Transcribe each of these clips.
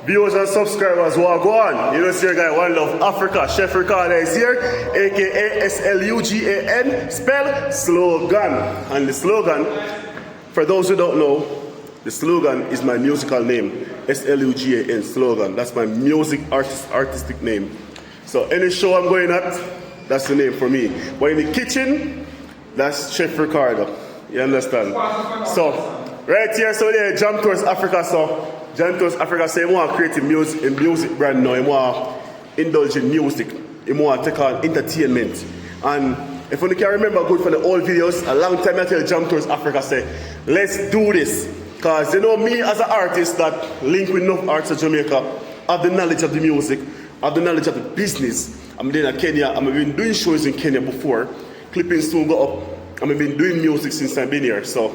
Viewers and subscribers, what go on? You know, see your guy, One Love Africa. Chef Ricardo is here, aka SLUGAN, spell slogan. And the slogan, for those who don't know, the slogan is my musical name. SLUGAN, slogan. That's my music artistic name. So any show I'm going at, that's the name for me. But in the kitchen, that's Chef Ricardo. You understand? So, right here, so there, Jam Tours Africa. So, Jam Tours Africa, so you want to create a music brand now. You want to indulge in music. You want to take on entertainment. And if you can remember good from the old videos, a long time I tell Jam Tours Africa, say, let's do this. Because, you know, me as an artist that link with enough arts of Jamaica, have the knowledge of the music, have the knowledge of the business. I'm in Kenya, I've been doing shows in Kenya before. Clippings soon go up. I've been doing music since I've been here. So,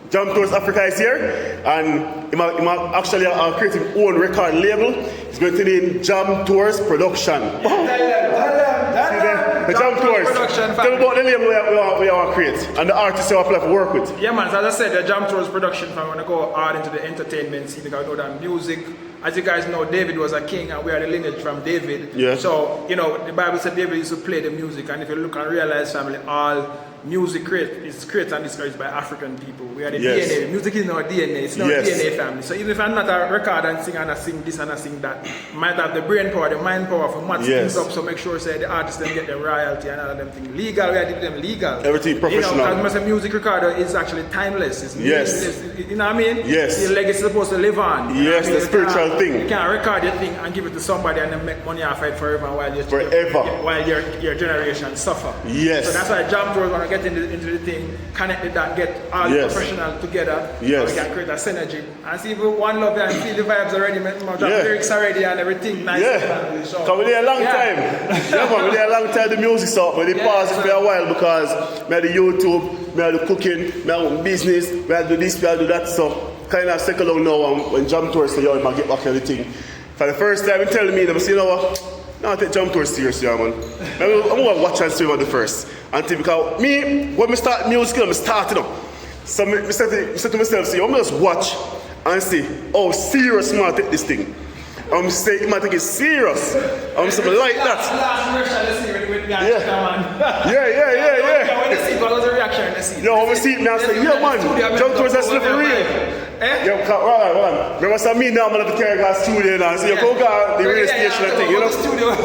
Jam Tours Africa is here, and he actually create his own record label. He's going to name Jam Tours Production. The Jam Tours. Tell me about the label we want to create and the artists you want to work with. Yeah, man. So as I said, the Jam Tours Production, I'm going to go hard into the entertainment scene because I know that music. As you guys know, David was a king and we are the lineage from David. Yeah. So, you know, the Bible said David used to play the music, and if you look and realize, family, all music is created and discouraged by African people. We are the DNA. Music is in our DNA. It's not DNA, family. So even if I'm not a record and sing and I sing this and I sing that, I might have the brain power, the mind power for match things up. So make sure say the artists then get the royalty and all of them things legal. We are doing them legal. Everything professional. You know, because a music recorder is actually timeless. It's you know what I mean? Yes. Your legacy is supposed to live on. Yes, the spiritual thing. You can't record your thing and give it to somebody and then make money off it forever while your generation suffer. Yes. So that's why Jam Tours want to get into the thing, connect it and get all the professionals together. Yes. So we can create a synergy. And see if One Love and feel the vibes already, the lyrics already and everything nice. Yeah. So. Because we're there a long time. Yeah, man, we're there a long time the music's up, but they pause it for a while because we had the YouTube, we had the cooking, we had business, we had to do this, we had to do that. So kind of second long now when Jam Tours say, yo, I might get back everything. For the first time, they're telling me, they say, you know what? No, I take Jam Tours seriously, man. I'm going to watch and see about the first. Until because me, when I start music, I'm starting up. So I say to myself, see, I'm going to just watch and see how serious man take this thing. I'm saying, you might take it serious. I'm saying, like that. Yeah. When you see it, what was the reaction when you see it? Yo, when I see it now, I say, yeah, man, Jam Tours are slippery real. Yo, right. Remember, so me now, I'm going to carry a studio now. So you go to the radio station and thing, you know?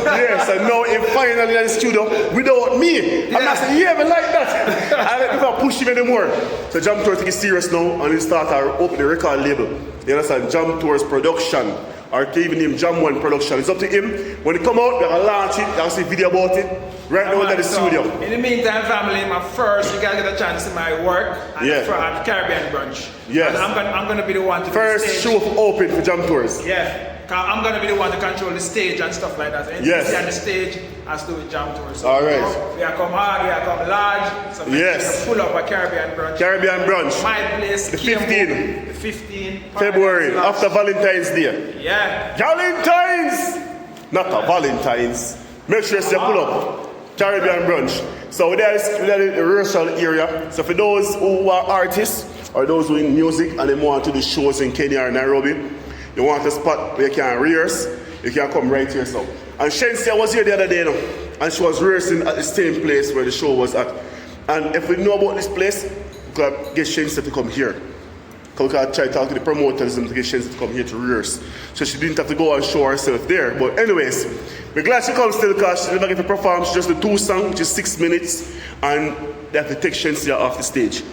Yes, and now I'm finally in the studio without me. I'm not saying, yeah, but like that. I don't push him anymore. So Jam Tours take it serious now, and he start to open the record label. You understand? Jam Tours Production. Or even name Jam One Production. It's up to him. When he come out, they're going to launch it, they'll see a video about it. Right now in the studio. In the meantime, family, you guys get a chance to see my work at Caribbean Brunch. Yes. And I'm going to be the one to first show open for Jam Tours. Yeah. I'm going to be the one to control the stage and stuff like that. And you see on the stage, has to do with Jam Tours. So, all right. We are come hard, we are come large. So yes. Full up a Caribbean Brunch. Caribbean Brunch. My place. The 15th. The 15th. February, after Valentine's Day. Yeah. Valentine's! Not a Valentine's. Make sure you pull up. Caribbean Brunch. So there is the rehearsal area. So for those who are artists or those who are in music and they want to do shows in Kenya or Nairobi, you want a spot where you can rehearse, you can come right here. So. And Shensia was here the other day, and she was rehearsing at the same place where the show was at. And if we know about this place, we could get Shensia to come here. Because we could try to talk to the promoters and to get Shensia to come here to rehearse. So she didn't have to go and show herself there. But anyways, we're glad she comes still because she never get to perform. She just did 2 songs, which is 6 minutes, and they have to take Shensia off the stage.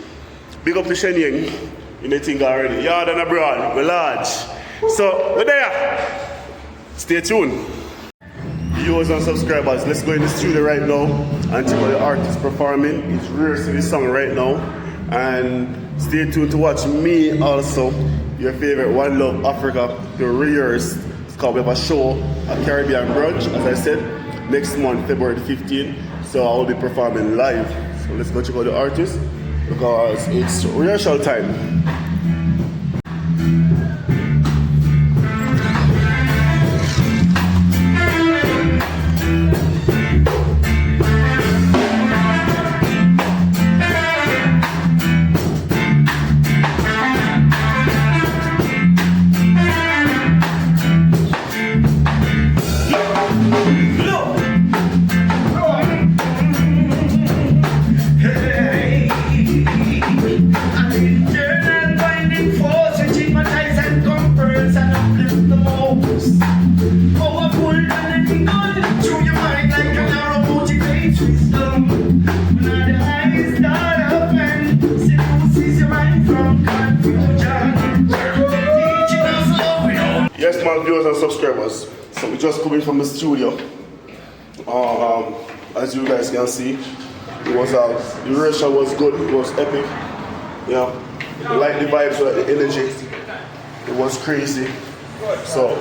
Big up to Shenyang, you know thing already. Yard and abroad, we're large. So, we're there. Stay tuned. Viewers and subscribers, let's go in the studio right now and check out the artist performing. He's rehearsing his song right now. And stay tuned to watch me also, your favorite One Love Africa, to rehearse. It's called, we have a show at Caribbean Brunch, as I said, next month, February 15th. So I will be performing live. So let's go check out the artist because it's rehearsal time. my viewers and subscribers. So we just coming from the studio. As you guys can see, it was the rehearsal was good. It was epic. Yeah, I like the vibes, the energy. It was crazy. So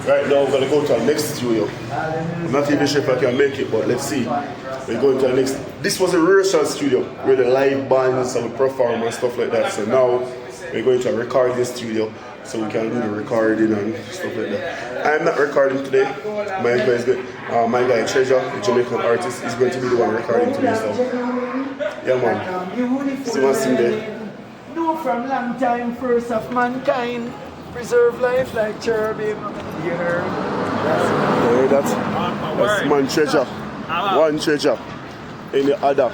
right now we're gonna go to our next studio. I'm not even sure if I can make it, but let's see. We're going to our next. This was a rehearsal studio where the live bands and perform and stuff like that. So now we're going to a recording studio so we can do the recording and stuff like that. I'm not recording today. My guy is good. My guy Treasure, the Jamaican artist, is going to be the one recording today. So yeah, man. See what's in there. No, from long time, first of mankind. Preserve life like cherubim. You heard? That's man treasure. One treasure. Any other.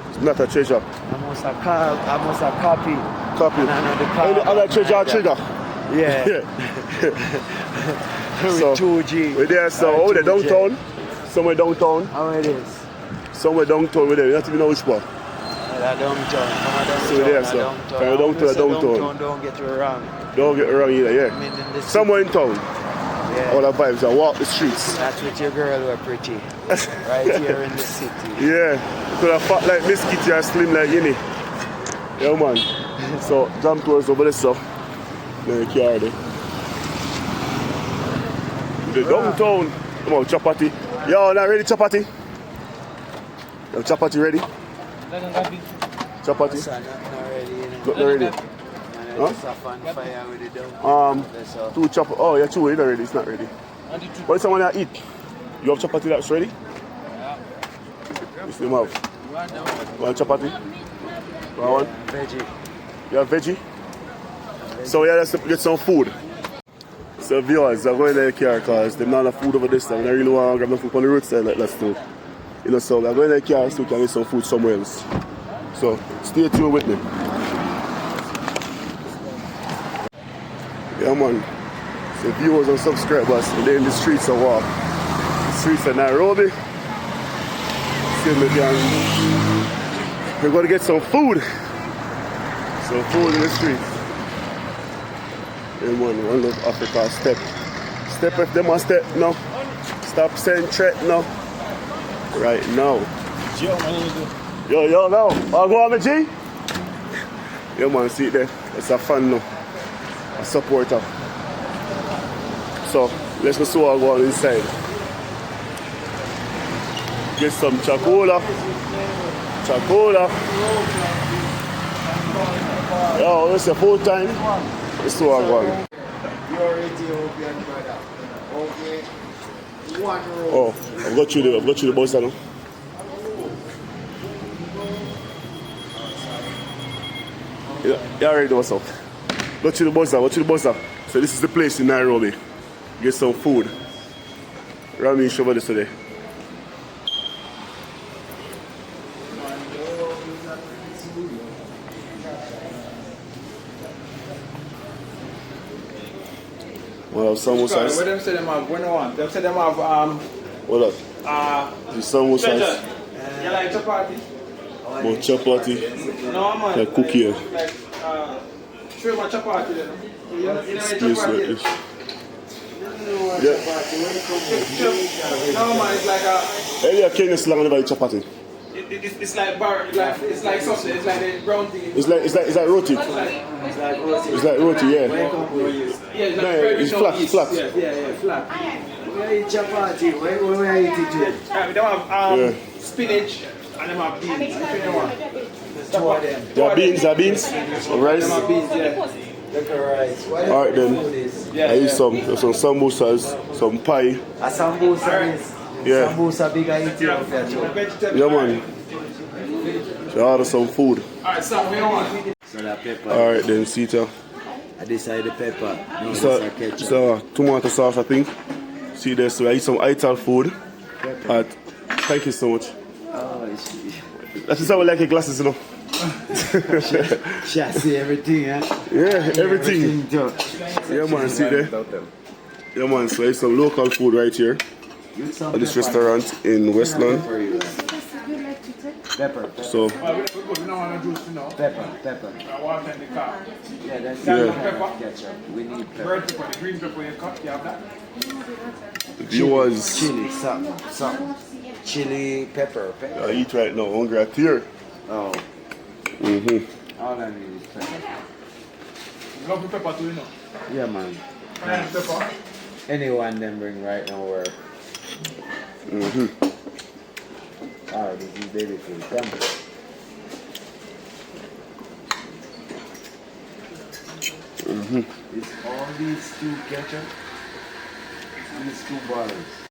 It's not a treasure. Almost a copy. Copy. Any other treasure trigger. Yeah. So 2G. we're there, so over there downtown. Somewhere downtown. How it is? Somewhere downtown we're there. You don't even know which part. Downtown. So we're there, so. Downtown. Don't get it wrong. Don't get it wrong either, yeah. I mean, somewhere in town. Yeah. All the vibes, I walk the streets. That's with your girl who are pretty. Right here in the city. Yeah. Could have fat like Miss Kitty or slim like Yinny. Yeah, man. So, jump towards over there, so. Then you carry there. The downtown. Come on, chapati. Yo, not ready, chapati? Yo, chapati ready? Chapati? Not ready. Huh? Two chapati. Oh, yeah, two. It's not ready. It's not ready. What is someone that eat? You have chapati that's ready? Yeah. You still have? One chapati? One? Veggie. You have veggie? So yeah, let's get some food. So viewers, I'm going to the car because there's not enough food over this time. I really want to grab the food on the roadside like that too. You know, so I'm going to the car so we can get some food somewhere else. So stay tuned with me. Yeah, man. So viewers and subscribers, we're in the streets of walk. The streets of Nairobi. See me gang. We're gonna get some food. Some food in the streets. Yeah, man, one love Africa. Step. Step if them a step now. Stop saying threat now. Right now. Yo, now. I'll go on the G. Yeah, man, see it there. It's a fan now. A supporter. So let's go see what I go on inside. Get some chocola. Yo, it's a full time. Let's see what I go on. You're Ethiopian brother. Okay. One row. Oh, I've got you the bus now. You already know what's up. Got you the bus now. So this is the place in Nairobi. Get some food. Rami over this today. We'll have samosas. What them say them have? When I want? Them say them have What up? The samosas. You like chapati? More chapati. No man. Like cookie. Like shrimp and chapati then. You know chapati? Yeah. No man, it's like a. Earlier Ken is long about chapati. It's like bar, it's like something. It's like a brown thing. It's like roti. It's like roti, yeah. It's flat. Yeah, flat. Where is chapati? Where eat it? We don't have spinach and them have beans. Two of them. There are beans, rice. Them have beans, yeah. Look at rice. Alright then. I eat some samosas, some pie. A sambusa is. Yeah. Sambusa big Ethiopia too. Yeah, man. So order some food. Alright, so we want. So that pepper. Alright then, Sita. I decided the pepper. No, So tomato sauce, I think. See there, so I eat some Ital food. Thank you so much. Oh, That is how I like your glasses, you know. see everything, huh? Yeah, everything. Yeah, man, see there. Yeah, man, so I eat some local food right here at this restaurant in Westland. Pepper. So, Well, we don't want to juice, you know. Pepper. I want in the car. Yeah, that's Yeah. pepper. Ketchup. We need pepper. Red pepper, the green pepper you cut, you have that? viewers, Chili, something. Chili, pepper. I eat right now, hungry at here. Oh, Mm-hmm. all I need is pepper. You love the pepper too, you know. Yeah, man. And pepper. Anyone them bring right now work. Mm-hmm. Alright, this is baby food. Come. It's all these two ketchup, these two bottles.